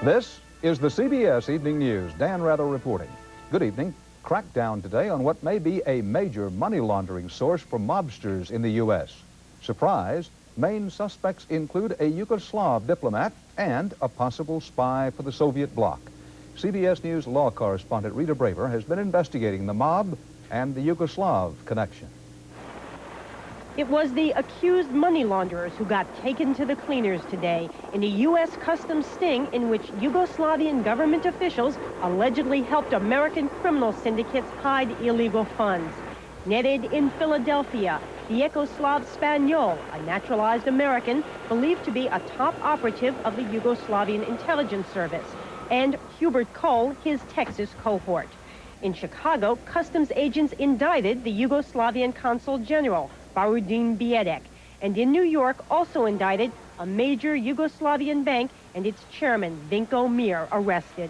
This is the CBS Evening News. Dan Rather reporting. Good evening. Crackdown today on what may be a major money laundering source for mobsters in the U.S. Surprise, main suspects include a Yugoslav diplomat and a possible spy for the Soviet bloc. CBS News law correspondent Rita Braver has been investigating the mob and the Yugoslav connection. It was the accused money launderers who got taken to the cleaners today in a U.S. customs sting in which Yugoslavian government officials allegedly helped American criminal syndicates hide illegal funds. Netted in Philadelphia, the Yugoslav Spaniel, a naturalized American, believed to be a top operative of the Yugoslavian intelligence service, and Hubert Cole, his Texas cohort. In Chicago, customs agents indicted the Yugoslavian consul general, Barudin Biedek, and in New York also indicted a major Yugoslavian bank and its chairman, Vinko Mir, arrested.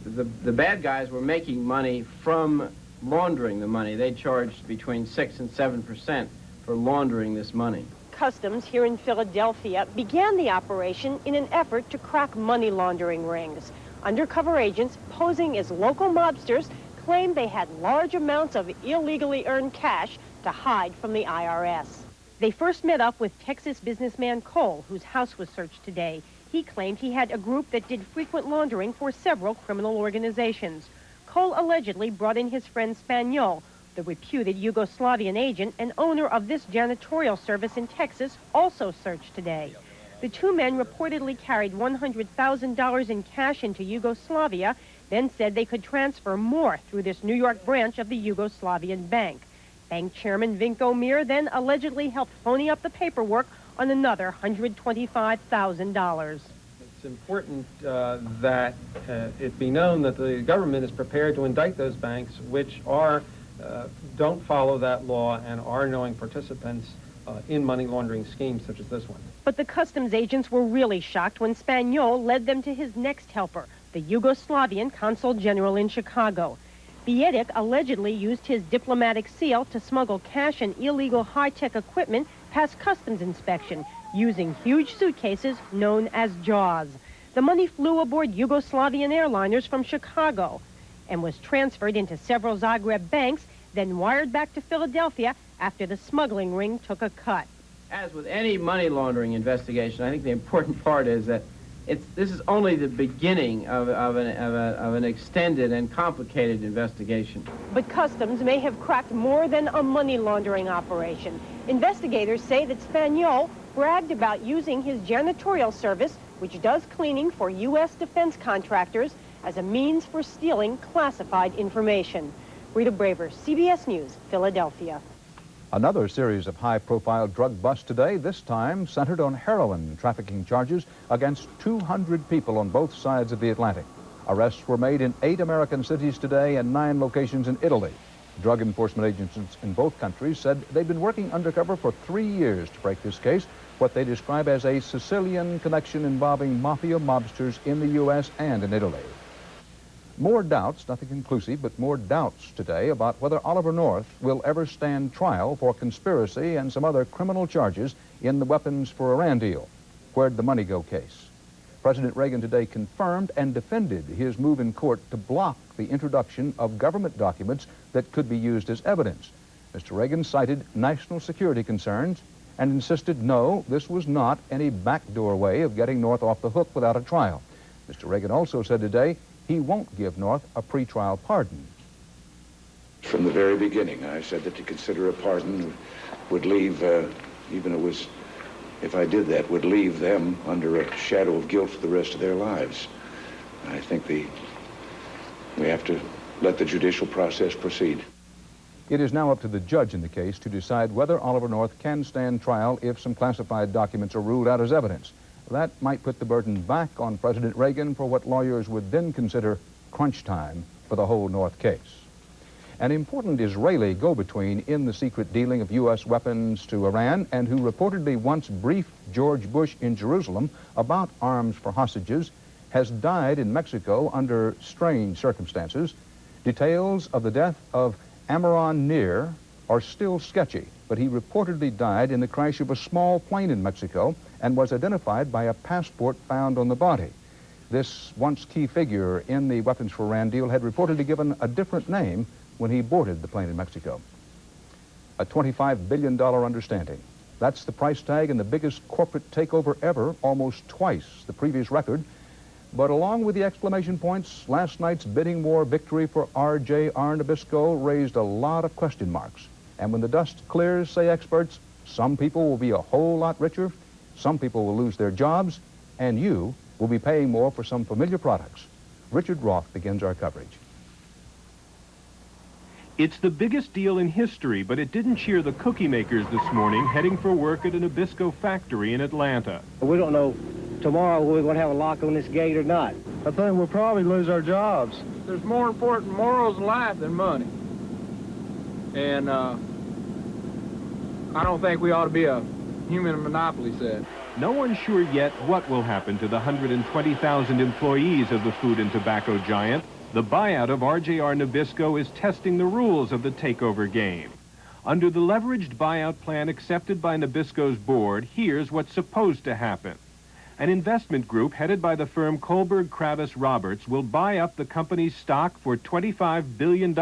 The bad guys were making money from laundering the money. They charged between 6 and 7% for laundering this money. Customs here in Philadelphia began the operation in an effort to crack money laundering rings. Undercover agents posing as local mobsters claimed they had large amounts of illegally earned cash to hide from the IRS. They first met up with Texas businessman Cole, whose house was searched today. He claimed he had a group that did frequent laundering for several criminal organizations. Cole allegedly brought in his friend Spaniel, the reputed Yugoslavian agent and owner of this janitorial service in Texas, also searched today. The two men reportedly carried $100,000 in cash into Yugoslavia, then said they could transfer more through this New York branch of the Yugoslavian bank. Bank chairman Vinko Mir then allegedly helped phony up the paperwork on another $125,000. It's important that it be known that the government is prepared to indict those banks which don't follow that law and are knowing participants in money laundering schemes such as this one. But the customs agents were really shocked when Spaniel led them to his next helper, the Yugoslavian consul general in Chicago. Biedek allegedly used his diplomatic seal to smuggle cash and illegal high-tech equipment past customs inspection using huge suitcases known as jaws. The money flew aboard Yugoslavian airliners from Chicago and was transferred into several Zagreb banks, then wired back to Philadelphia after the smuggling ring took a cut. As with any money laundering investigation, I think the important part is that this is only the beginning of an extended and complicated investigation. But customs may have cracked more than a money laundering operation. Investigators say that Spaniel bragged about using his janitorial service, which does cleaning for U.S. defense contractors, as a means for stealing classified information. Rita Braver, CBS News, Philadelphia. Another series of high-profile drug busts today, this time centered on heroin trafficking charges against 200 people on both sides of the Atlantic. Arrests were made in 8 American cities today and 9 locations in Italy. Drug enforcement agencies in both countries said they've been working undercover for 3 years to break this case, what they describe as a Sicilian connection involving mafia mobsters in the U.S. and in Italy. More doubts, nothing conclusive, but more doubts today about whether Oliver North will ever stand trial for conspiracy and some other criminal charges in the weapons for Iran deal. Where'd the money go case? President Reagan today confirmed and defended his move in court to block the introduction of government documents that could be used as evidence. Mr. Reagan cited national security concerns and insisted, no, this was not any backdoor way of getting North off the hook without a trial. Mr. Reagan also said today he won't give North a pretrial pardon. From the very beginning, I said that to consider a pardon would leave, even if I did that, would leave them under a shadow of guilt for the rest of their lives. I think we have to let the judicial process proceed. It is now up to the judge in the case to decide whether Oliver North can stand trial if some classified documents are ruled out as evidence. That might put the burden back on President Reagan for what lawyers would then consider crunch time for the whole North case. An important Israeli go-between in the secret dealing of U.S. weapons to Iran and who reportedly once briefed George Bush in Jerusalem about arms for hostages has died in Mexico under strange circumstances. Details of the death of Amron Nir are still sketchy, but he reportedly died in the crash of a small plane in Mexico and was identified by a passport found on the body. This once key figure in the weapons for Iran deal had reportedly given a different name when he boarded the plane in Mexico. A $25 billion understanding. That's the price tag in the biggest corporate takeover ever, almost twice the previous record. But along with the exclamation points, last night's bidding war victory for RJR Nabisco raised a lot of question marks. And when the dust clears, say experts, some people will be a whole lot richer, some people will lose their jobs, and you will be paying more for some familiar products. Richard Roth begins our coverage. It's the biggest deal in history, but it didn't cheer the cookie makers this morning heading for work at a Nabisco factory in Atlanta. We don't know tomorrow whether we're going to have a lock on this gate or not. I think we'll probably lose our jobs. There's more important morals in life than money. And I don't think we ought to be a human monopoly set. No one's sure yet what will happen to the 120,000 employees of the food and tobacco giant. The buyout of RJR Nabisco is testing the rules of the takeover game. Under the leveraged buyout plan accepted by Nabisco's board, here's what's supposed to happen. An investment group headed by the firm Kohlberg Kravis Roberts will buy up the company's stock for $25 billion,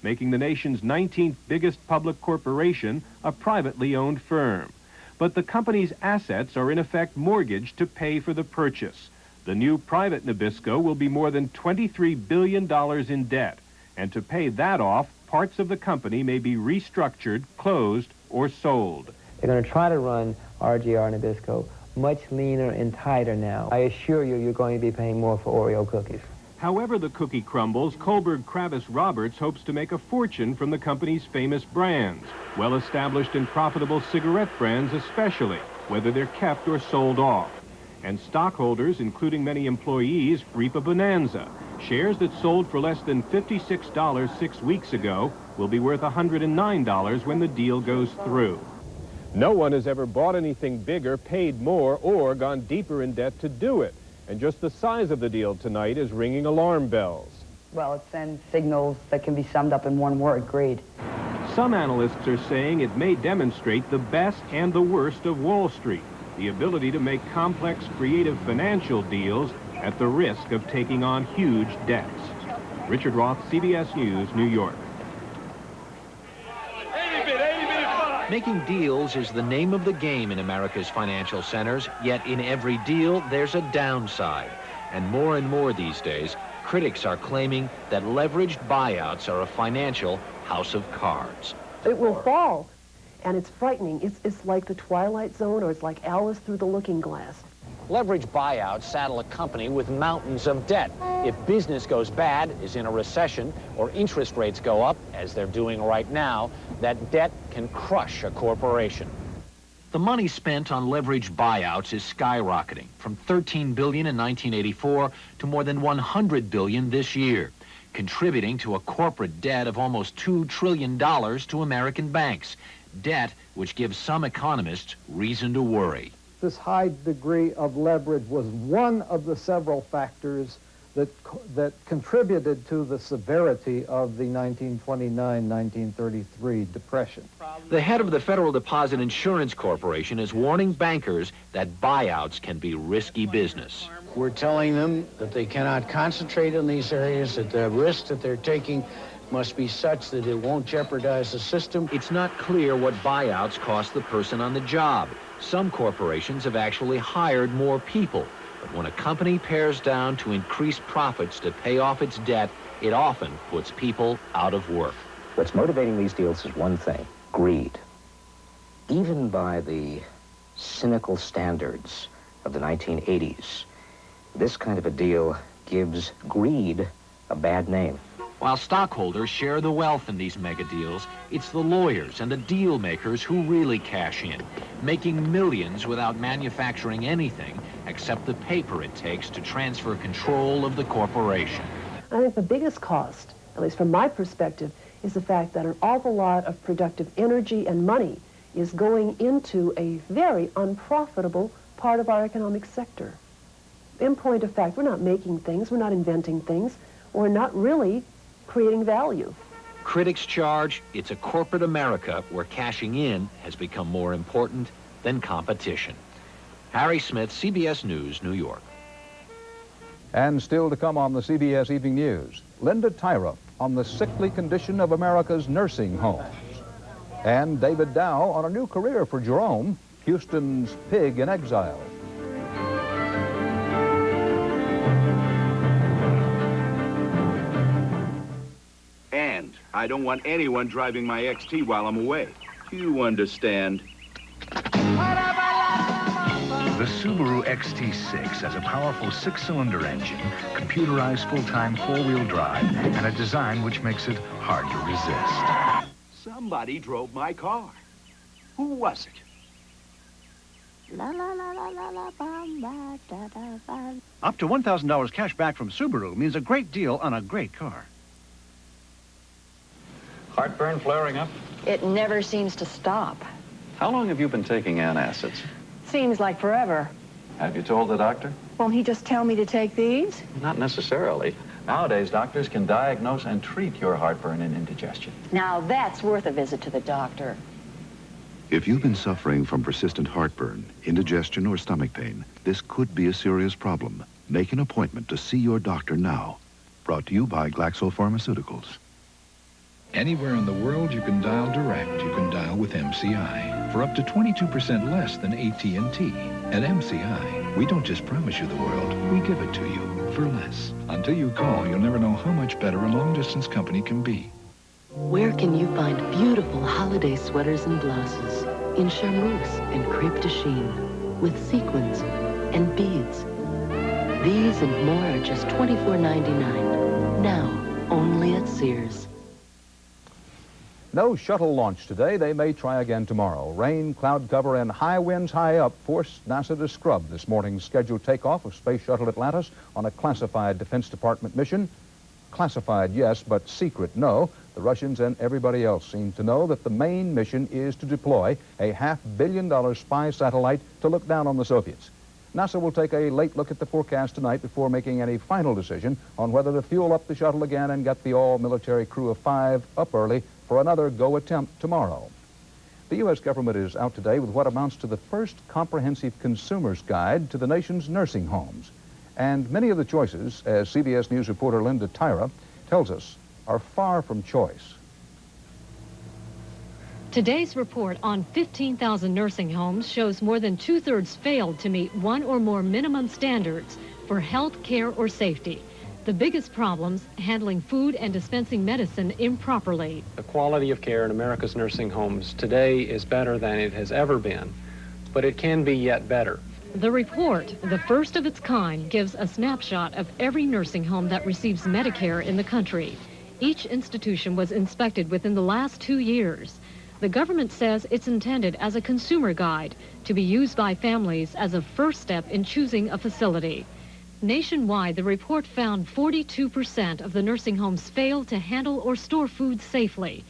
making the nation's 19th biggest public corporation a privately owned firm. But the company's assets are in effect mortgaged to pay for the purchase. The new private Nabisco will be more than $23 billion in debt. And to pay that off, parts of the company may be restructured, closed, or sold. They're going to try to run RJR Nabisco much leaner and tighter now. I assure you, you're going to be paying more for Oreo cookies. However the cookie crumbles, Kohlberg Kravis Roberts hopes to make a fortune from the company's famous brands, well-established and profitable cigarette brands especially, whether they're kept or sold off. And stockholders, including many employees, reap a bonanza. Shares that sold for less than $56 6 weeks ago will be worth $109 when the deal goes through. No one has ever bought anything bigger, paid more, or gone deeper in debt to do it. And just the size of the deal tonight is ringing alarm bells. Well, it sends signals that can be summed up in one word: greed. Some analysts are saying it may demonstrate the best and the worst of Wall Street, the ability to make complex, creative financial deals at the risk of taking on huge debts. Richard Roth, CBS News, New York. Making deals is the name of the game in America's financial centers, yet in every deal there's a downside. And more these days, critics are claiming that leveraged buyouts are a financial house of cards. It will fall, and it's frightening. It's like the Twilight Zone, or it's like Alice through the Looking Glass. Leveraged buyouts saddle a company with mountains of debt. If business goes bad, is in a recession, or interest rates go up, as they're doing right now, that debt can crush a corporation. The money spent on leveraged buyouts is skyrocketing from $13 billion in 1984 to more than $100 billion this year, contributing to a corporate debt of almost $2 trillion to American banks, debt which gives some economists reason to worry. This high degree of leverage was one of the several factors that contributed to the severity of the 1929-1933 depression. The head of the Federal Deposit Insurance Corporation is warning bankers that buyouts can be risky business. We're telling them that they cannot concentrate on these areas, that the risk that they're taking must be such that it won't jeopardize the system. It's not clear what buyouts cost the person on the job. Some corporations have actually hired more people. But when a company pares down to increase profits to pay off its debt, it often puts people out of work. What's motivating these deals is one thing: greed. Even by the cynical standards of the 1980s, this kind of a deal gives greed a bad name. While stockholders share the wealth in these mega deals, it's the lawyers and the deal makers who really cash in, making millions without manufacturing anything except the paper it takes to transfer control of the corporation. I think the biggest cost, at least from my perspective, is the fact that an awful lot of productive energy and money is going into a very unprofitable part of our economic sector. In point of fact, we're not making things, we're not inventing things, we're not really creating value. Critics charge it's a corporate America where cashing in has become more important than competition. Harry Smith, CBS News, New York. And still to come on the CBS Evening News, Linda Tyra on the sickly condition of America's nursing homes. And David Dow on a new career for Jerome, Houston's pig in exile. And I don't want anyone driving my XT while I'm away. You understand? The Subaru XT6 has a powerful 6-cylinder engine, computerized full-time 4-wheel drive, and a design which makes it hard to resist. Somebody drove my car. Who was it? Up to $1,000 cash back from Subaru means a great deal on a great car. Heartburn flaring up? It never seems to stop. How long have you been taking antacids? Seems like forever. Have you told the doctor? Won't he just tell me to take these? Not necessarily. Nowadays, doctors can diagnose and treat your heartburn and indigestion. Now that's worth a visit to the doctor. If you've been suffering from persistent heartburn, indigestion, or stomach pain, this could be a serious problem. Make an appointment to see your doctor now. Brought to you by Glaxo Pharmaceuticals. Anywhere in the world you can dial direct, you can dial with MCI for up to 22% less than AT&T. At MCI, we don't just promise you the world, we give it to you for less. Until you call, you'll never know how much better a long-distance company can be. Where can you find beautiful holiday sweaters and blouses in charmeuse and crepe de chine with sequins and beads? These and more are just $24.99. Now, only at Sears. No shuttle launch today. They may try again tomorrow. Rain, cloud cover, and high winds high up forced NASA to scrub this morning's scheduled takeoff of Space Shuttle Atlantis on a classified Defense Department mission. Classified, yes, but secret, no. The Russians and everybody else seem to know that the main mission is to deploy a $500 million spy satellite to look down on the Soviets. NASA will take a late look at the forecast tonight before making any final decision on whether to fuel up the shuttle again and get the all-military crew of 5 up early for another go attempt tomorrow. The U.S. government is out today with what amounts to the first comprehensive consumer's guide to the nation's nursing homes. And many of the choices, as CBS News reporter Linda Tyra tells us, are far from choice. Today's report on 15,000 nursing homes shows more than 2/3 failed to meet one or more minimum standards for health care or safety. The biggest problems, handling food and dispensing medicine improperly. The quality of care in America's nursing homes today is better than it has ever been, but it can be yet better. The report, the first of its kind, gives a snapshot of every nursing home that receives Medicare in the country. Each institution was inspected within the last 2 years. The government says it's intended as a consumer guide to be used by families as a first step in choosing a facility. Nationwide, the report found 42% of the nursing homes failed to handle or store food safely.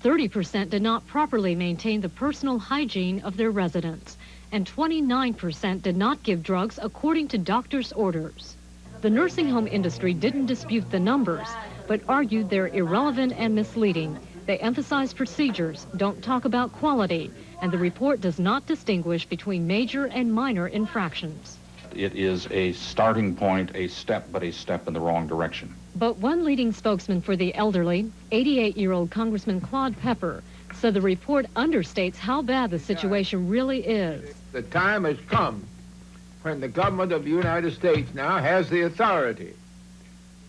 30% did not properly maintain the personal hygiene of their residents, and 29% did not give drugs according to doctor's orders. The nursing home industry didn't dispute the numbers, but argued they're irrelevant and misleading. They emphasize procedures, don't talk about quality, and the report does not distinguish between major and minor infractions. It is a starting point, a step, but a step in the wrong direction. But one leading spokesman for the elderly, 88-year-old Congressman Claude Pepper, said the report understates how bad the situation really is. The time has come when the government of the United States now has the authority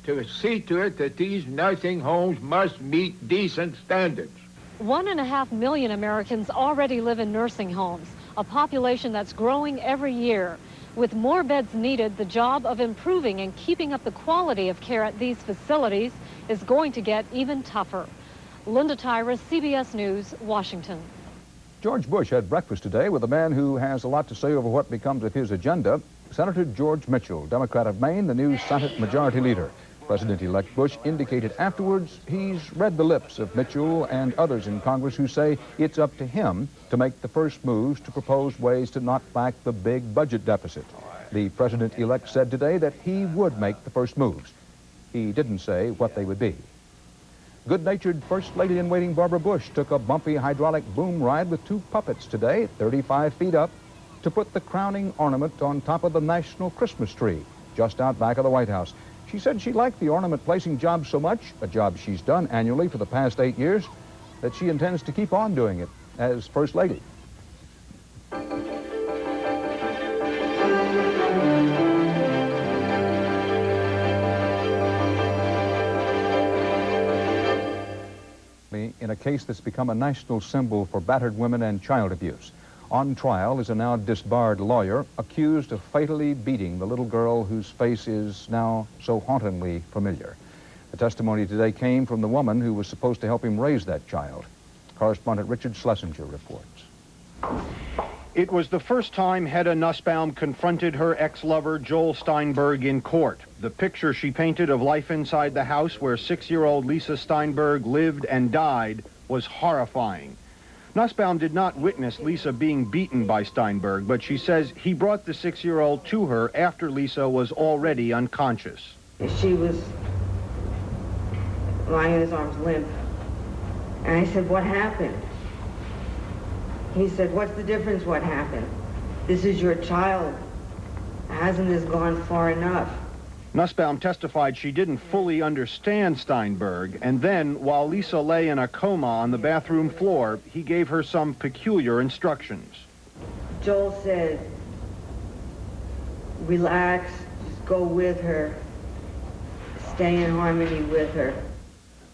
to see to it that these nursing homes must meet decent standards. 1.5 million Americans already live in nursing homes, a population that's growing every year. With more beds needed, the job of improving and keeping up the quality of care at these facilities is going to get even tougher. Linda Tyra, CBS News, Washington. George Bush had breakfast today with a man who has a lot to say over what becomes of his agenda, Senator George Mitchell, Democrat of Maine, the new Senate Majority Leader. President-elect Bush indicated afterwards he's read the lips of Mitchell and others in Congress who say it's up to him to make the first moves to propose ways to knock back the big budget deficit. The president-elect said today that he would make the first moves. He didn't say what they would be. Good-natured First Lady-in-Waiting Barbara Bush took a bumpy hydraulic boom ride with 2 puppets today, 35 feet up, to put the crowning ornament on top of the national Christmas tree. just out back of the White House. She said she liked the ornament placing job so much, a job she's done annually for the past 8 years, that she intends to keep on doing it as First Lady. In a case that's become a national symbol for battered women and child abuse. On trial is a now disbarred lawyer accused of fatally beating the little girl whose face is now so hauntingly familiar. The testimony today came from the woman who was supposed to help him raise that child. Correspondent Richard Schlesinger reports. It was the first time Hedda Nussbaum confronted her ex-lover Joel Steinberg in court. The picture she painted of life inside the house where 6-year-old Lisa Steinberg lived and died was horrifying. Nussbaum did not witness Lisa being beaten by Steinberg, but she says he brought the 6-year-old to her after Lisa was already unconscious. She was lying in his arms limp. And I said, "What happened?" He said, "What's the difference what happened? This is your child. Hasn't this gone far enough?" Nussbaum testified she didn't fully understand Steinberg, and then, while Lisa lay in a coma on the bathroom floor, he gave her some peculiar instructions. Joel said, "Relax, just go with her, stay in harmony with her."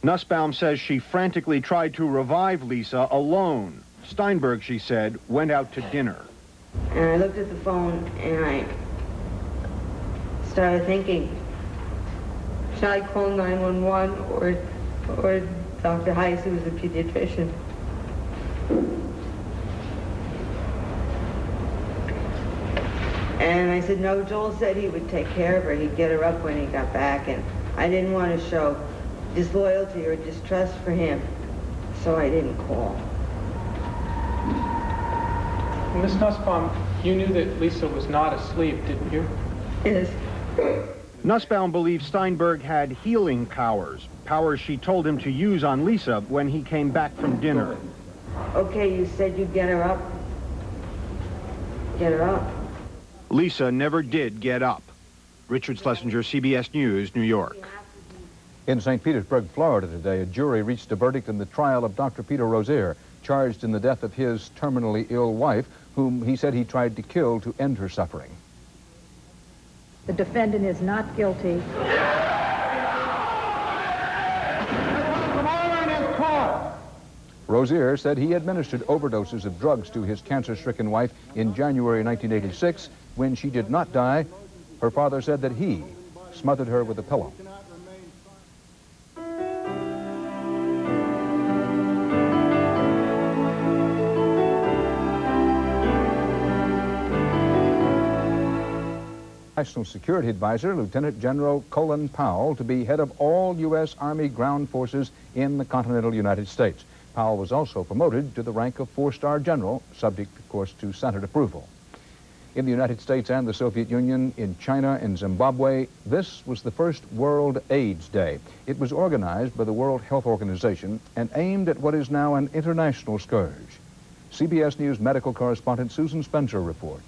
Nussbaum says she frantically tried to revive Lisa alone. Steinberg, she said, went out to dinner. And I looked at the phone and I started thinking, should I call 911 or Dr. Heiss, who was a pediatrician? And I said, no, Joel said he would take care of her. He'd get her up when he got back. And I didn't want to show disloyalty or distrust for him, so I didn't call. Miss Nussbaum, you knew that Lisa was not asleep, didn't you? Yes. Nussbaum believes Steinberg had healing powers, powers she told him to use on Lisa when he came back from dinner. Okay, you said you'd get her up. Get her up. Lisa never did get up. Richard Schlesinger, CBS News, New York. In St. Petersburg, Florida today, a jury reached a verdict in the trial of Dr. Peter Rozier, charged in the death of his terminally ill wife, whom he said he tried to kill to end her suffering. The defendant is not guilty. Rozier said he administered overdoses of drugs to his cancer-stricken wife in January 1986. When she did not die, her father said that he smothered her with a pillow. National Security Advisor, Lieutenant General Colin Powell, to be head of all U.S. Army ground forces in the continental United States. Powell was also promoted to the rank of 4-star general, subject, of course, to Senate approval. In the United States and the Soviet Union, in China and Zimbabwe, this was the first World AIDS Day. It was organized by the World Health Organization and aimed at what is now an international scourge. CBS News medical correspondent Susan Spencer reports.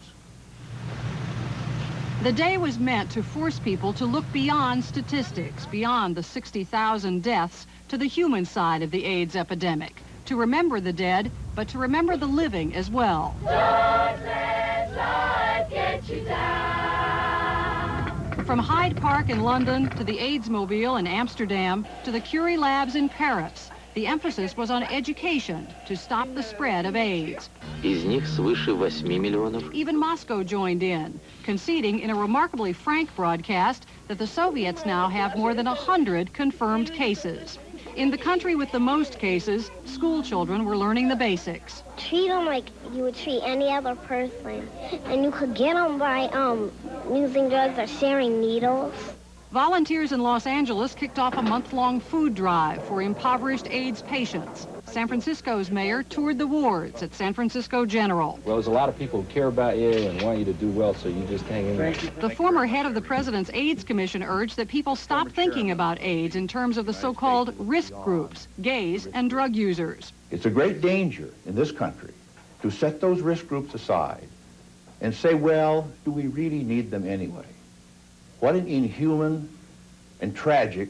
The day was meant to force people to look beyond statistics, beyond the 60,000 deaths, to the human side of the AIDS epidemic, to remember the dead, but to remember the living as well. Don't let life get you down. From Hyde Park in London to the AIDS Mobile in Amsterdam to the Curie Labs in Paris, the emphasis was on education to stop the spread of AIDS. Even Moscow joined in, conceding in a remarkably frank broadcast that the Soviets now have more than 100 confirmed cases. In the country with the most cases, school children were learning the basics. Treat them like you would treat any other person, and you could get them by using drugs or sharing needles. Volunteers in Los Angeles kicked off a month-long food drive for impoverished AIDS patients. San Francisco's mayor toured the wards at San Francisco General. Well, there's a lot of people who care about you and want you to do well, so you just hang in there. The former head of the President's AIDS Commission urged that people stop thinking about AIDS in terms of the so-called risk groups, gays and drug users. It's a great danger in this country to set those risk groups aside and say, well, do we really need them anyway? What an inhuman and tragic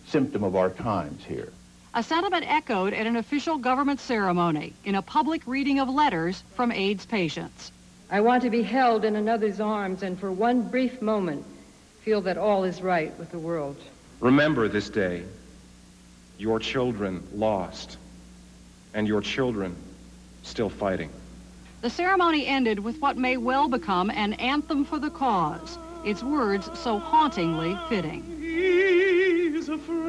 symptom of our times here. A sentiment echoed at an official government ceremony in a public reading of letters from AIDS patients. I want to be held in another's arms and for one brief moment feel that all is right with the world. Remember this day, your children lost, and your children still fighting. The ceremony ended with what may well become an anthem for the cause, its words so hauntingly fitting. He's afraid,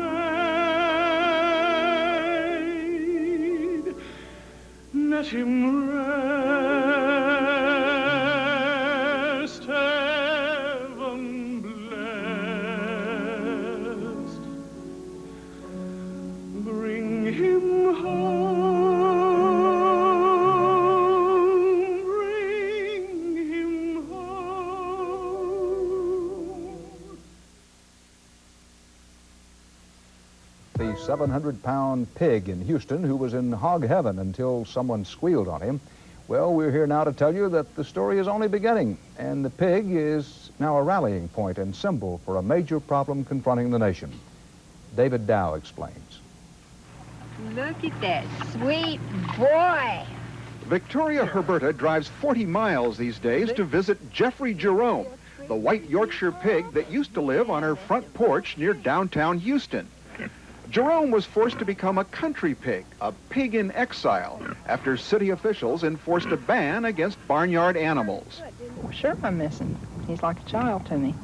let him rest, heaven blessed. Bring him home, bring him home. The 700-pound pig in Houston who was in hog heaven until someone squealed on him. Well, we're here now to tell you that the story is only beginning, and the pig is now a rallying point and symbol for a major problem confronting the nation. David Dow explains. Look at that sweet boy. Victoria Herberta drives 40 miles these days to visit Jeffrey Jerome, the white Yorkshire pig that used to live on her front porch near downtown Houston. Jerome was forced to become a country pig, a pig in exile, after city officials enforced a ban against barnyard animals. Well, sure I miss him. He's like a child to me.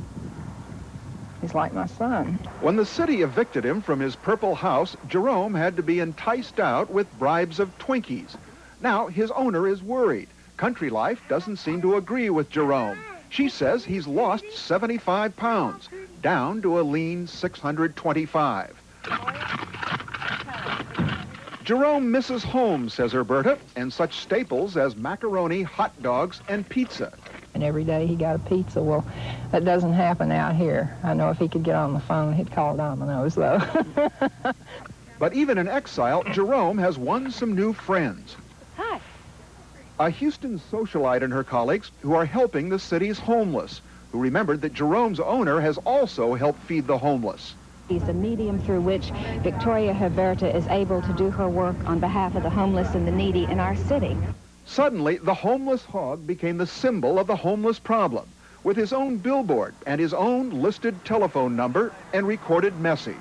He's like my son. When the city evicted him from his purple house, Jerome had to be enticed out with bribes of Twinkies. Now his owner is worried. Country life doesn't seem to agree with Jerome. She says he's lost 75 pounds, down to a lean 625. Jerome misses home, says Herberta, and such staples as macaroni, hot dogs, and pizza. And every day he got a pizza. Well, that doesn't happen out here. I know if he could get on the phone, he'd call Domino's, though. But even in exile, Jerome has won some new friends. Hi. A Houston socialite and her colleagues who are helping the city's homeless, who remembered that Jerome's owner has also helped feed the homeless. He's the medium through which Victoria Herberta is able to do her work on behalf of the homeless and the needy in our city. Suddenly, the homeless hog became the symbol of the homeless problem, with his own billboard and his own listed telephone number and recorded message.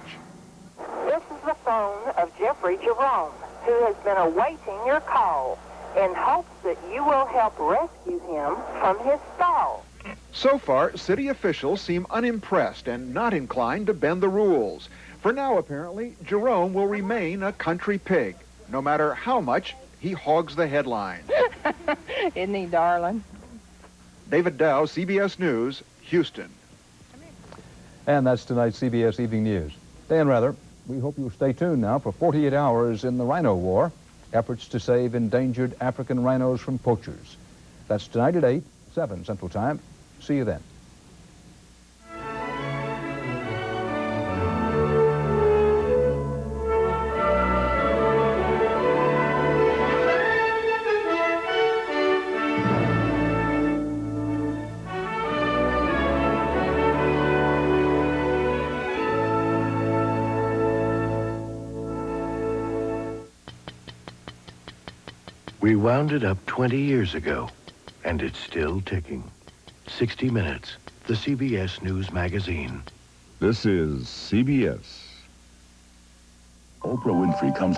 This is the phone of Jeffrey Jerome, who has been awaiting your call in hopes that you will help rescue him from his stall. So far, city officials seem unimpressed and not inclined to bend the rules. For now, apparently, Jerome will remain a country pig, no matter how much he hogs the headline. Isn't he, darling? David Dow, CBS News, Houston. And that's tonight's CBS Evening News. Dan Rather, we hope you'll stay tuned now for 48 hours in the Rhino War, efforts to save endangered African rhinos from poachers. That's tonight at 8, 7 Central Time. See you then. We wound it up 20 years ago, and it's still ticking. 60 Minutes, the CBS News magazine. This is CBS. Oprah Winfrey comes